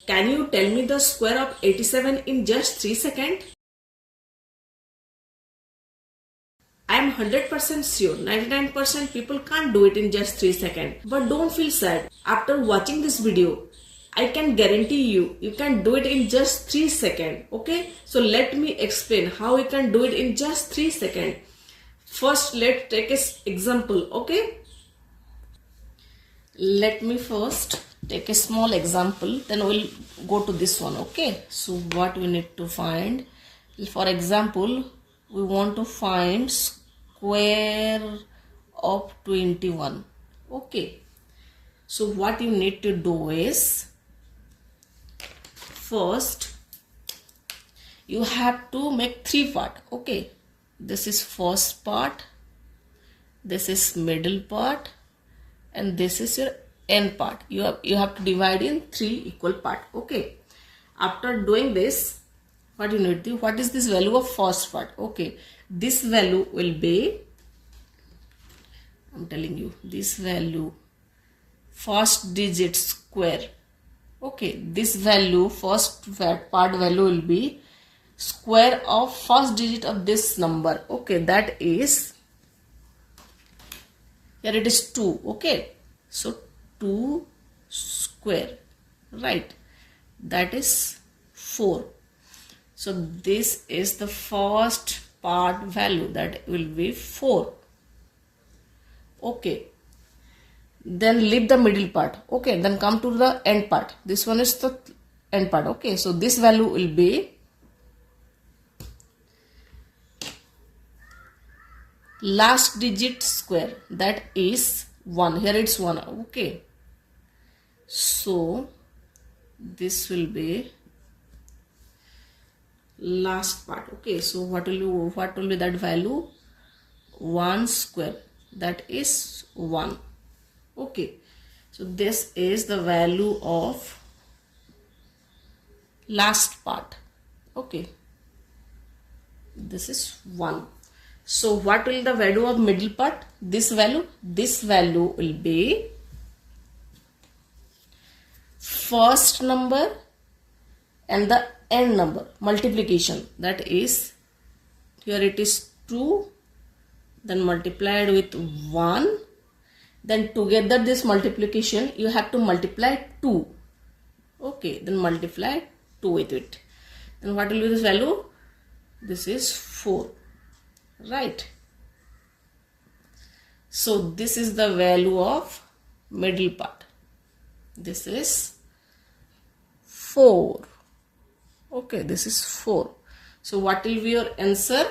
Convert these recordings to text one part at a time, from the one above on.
Can you tell me the square of 87 in just 3 seconds? I am 100% sure 99% people can't do it in just 3 seconds. But don't feel sad. After watching this video, I can guarantee you can do it in just 3 seconds. Okay? So let me explain how you can do it in just 3 seconds. First, let's take an example. Okay? Let me first take a small example, then we'll go to this one. Okay, so what we need to find, for example, we want to find square of 21. Okay, so what you need to do is, first you have to make 3 parts. Okay, this is first part, this is middle part, and this is your end part. You have to divide in 3 equal parts. Okay, after doing this, what you need to do, what is this value of first part? Okay, this value will be, I'm telling you, this value, first digit square. Okay, this value, first part value will be square of first digit of this number. Okay, that is, here it is 2. Okay, so 2 square, right, that is 4. So this is the first part value, that will be 4. Okay, then leave the middle part. Okay, then come to the end part. This one is the end part. Okay, so this value will be last digit square, that is 1. Here it's 1. Okay, so this will be last part. Okay, so what will be that value? 1 square, that is 1. Okay, so this is the value of last part. Okay, this is 1. So what will the value of middle part? This value will be first number and the end number multiplication, that is, here it is 2, then multiplied with 1, then together this multiplication you have to multiply 2. Okay, then multiply 2 with it. Then what will be this value? This is 4. Right, so this is the value of middle part. This is 4. Okay, this is 4. So what will be your answer?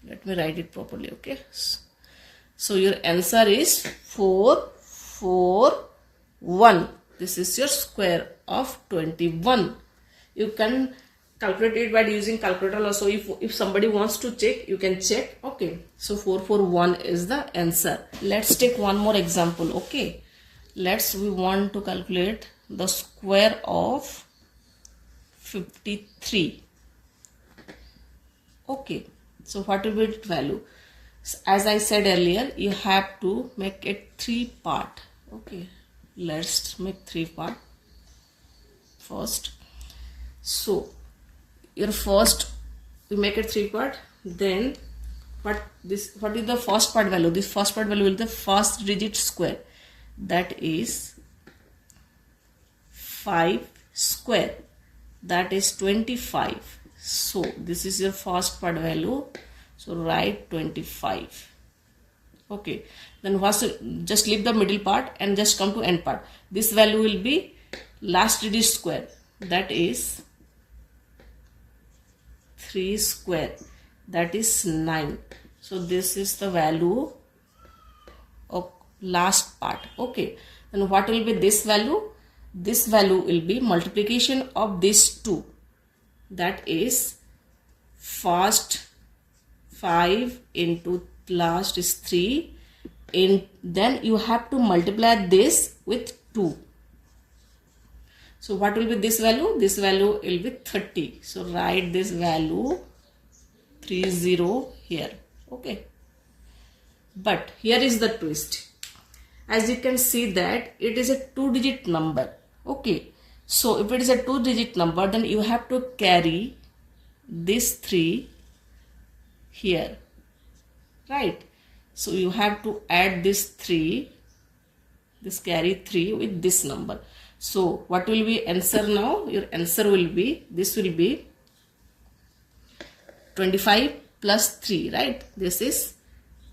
Let me write it properly. Okay, so your answer is 4, 4, 1. This is your square of 21. You can calculate it by using calculator also. If somebody wants to check, you can check. Okay, so 441 is the answer. Let's take one more example. Okay, we want to calculate the square of 53. Okay, so what will be its value? As I said earlier, you have to make it 3 part. Okay, let's make 3 part first. So your first, we make it 3 part, then what is the first part value? This first part value will be the first digit square, that is 5 square, that is 25. So this is your first part value, so write 25. Okay, then just leave the middle part and just come to end part. This value will be last digit square, that is 3 square, that is 9. So this is the value of last part. Okay, then what will be this value? This value will be multiplication of these 2, that is first 5 into last is 3, and then you have to multiply this with 2. So what will be this value? This value will be 30. So write this value 30 here. Okay, but here is the twist. As you can see that it is a 2-digit number. Okay, So if it is a 2-digit number, then you have to carry this 3 here, right? So you have to add this 3, this carry 3 with this number. So what will be answer now? Your answer will be, this will be 25 plus 3, right? This is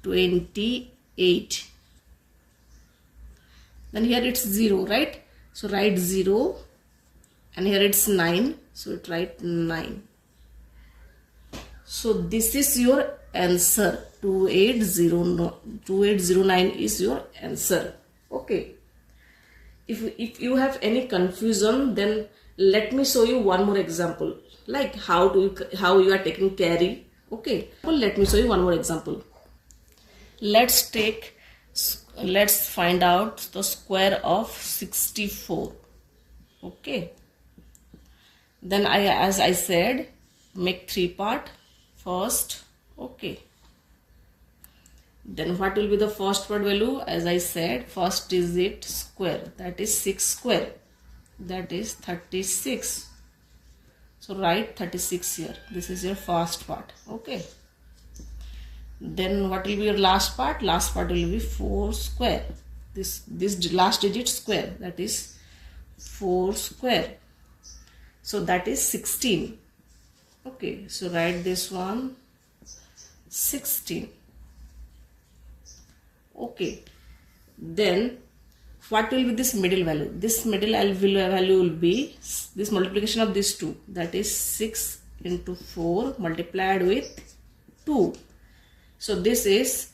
28. Then here it's 0, right? So write 0, and here it's 9, so it write 9. So this is your answer. 2809 is your answer. Okay. If you have any confusion, then let me show you one more example, like how you are taking carry. Okay. Well, let me show you one more example. Let's find out the square of 64. Okay. Then as I said, make 3 part first. Okay. Then what will be the first part value? As I said, first digit square, that is 6 square, that is 36. So write 36 here. This is your first part. Okay. Then what will be your last part? Last part will be 4 square. This last digit square, that is 4 square. So that is 16. Okay. So write this one 16. Okay. Then what will be this middle value? This middle value will be this multiplication of these two, that is 6 into 4 multiplied with 2. So this is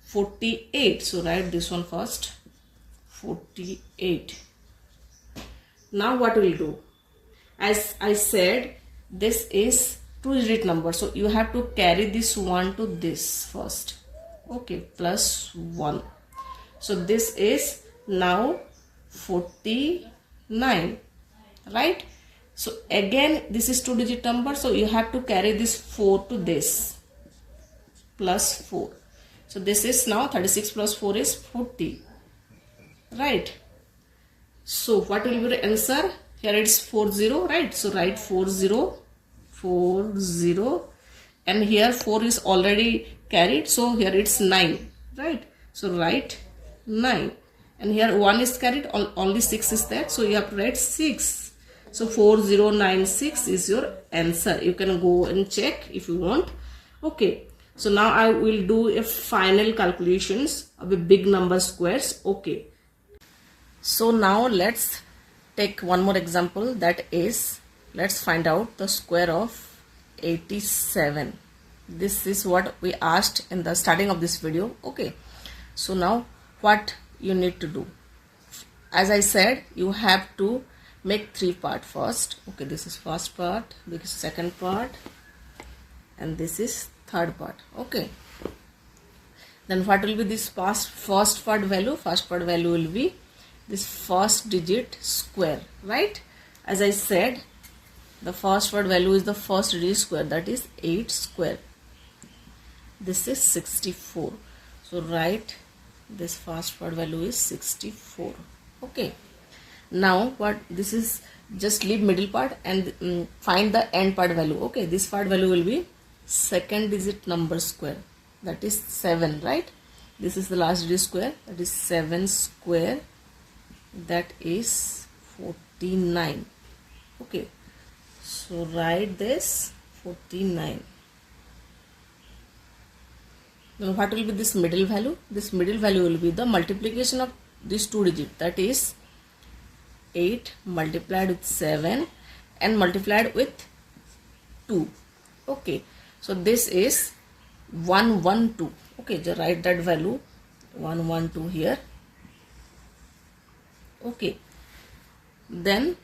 48. So write this one first, 48. Now what will do? As I said, this is 2-digit number, so you have to carry this 1 to this first. Okay, plus 1. So this is now 49, right? So again, this is 2-digit number, so you have to carry this 4 to this, plus 4. So this is now 36 plus 4 is 40, right? So what will be the answer? Here it's 40, right? So write 40, and here 4 is already carried, so here it's 9, right? So write 9, and here 1 is carried, only 6 is there, so you have to write 6. So 4096 is your answer. You can go and check if you want. Okay, so now I will do a final calculations of a big number squares. Okay, so now let's take one more example, that is, let's find out the square of 87. This is what we asked in the starting of this video. Okay, so now what you need to do? As I said, you have to make 3 part first. Okay, this is first part, this is second part, and this is third part. Okay, then what will be this first part value? First part value will be this first digit square, right? As I said, the first part value is the first digit square, that is 8 square. This is 64. So write this first part value is 64. Okay, now what this is, just leave middle part and find the end part value. Okay, this part value will be second digit number square, that is 7, right? This is the last digit square, that is 7 square, that is 49. Okay, so write this 49. Now what will be this middle value? This middle value will be the multiplication of these 2 digits, that is 8 multiplied with 7 and multiplied with 2. Okay, so this is 112. Okay, just write that value 112 here. Okay, then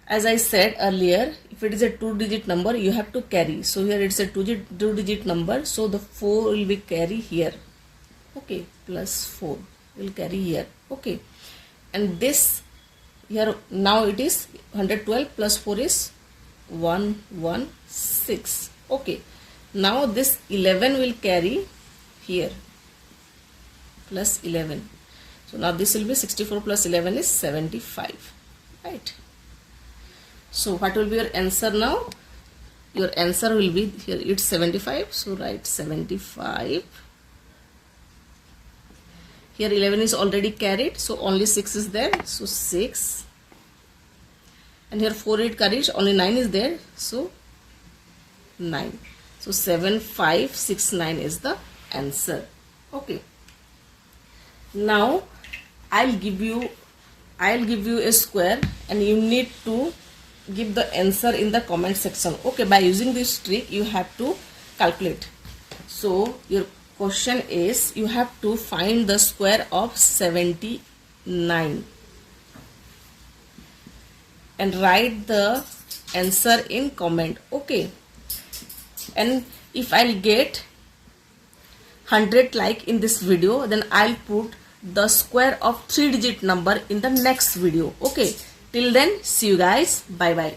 as I said earlier, if it is a 2-digit number, you have to carry. So here it's a 2-digit number, so the 4 will be carry here. Okay, plus 4 will carry here. Okay, and this here now it is 112 plus 4 is 116. Okay, now this 11 will carry here, plus 11. So now this will be 64 plus 11 is 75, right? So what will be your answer now? Your answer will be here, it's 75. So write 75. Here 11 is already carried, so only 6 is there, so 6. And here 4 is carried, only 9 is there, so 9. So 7569 is the answer. Okay. Now I'll give you a square and you need to give the answer in the comment section. Okay, by using this trick you have to calculate. So your question is, you have to find the square of 79 and write the answer in comment. Okay, and if I'll get 100 like in this video, then I'll put the square of 3-digit number in the next video. Okay, till then, see you guys. Bye bye.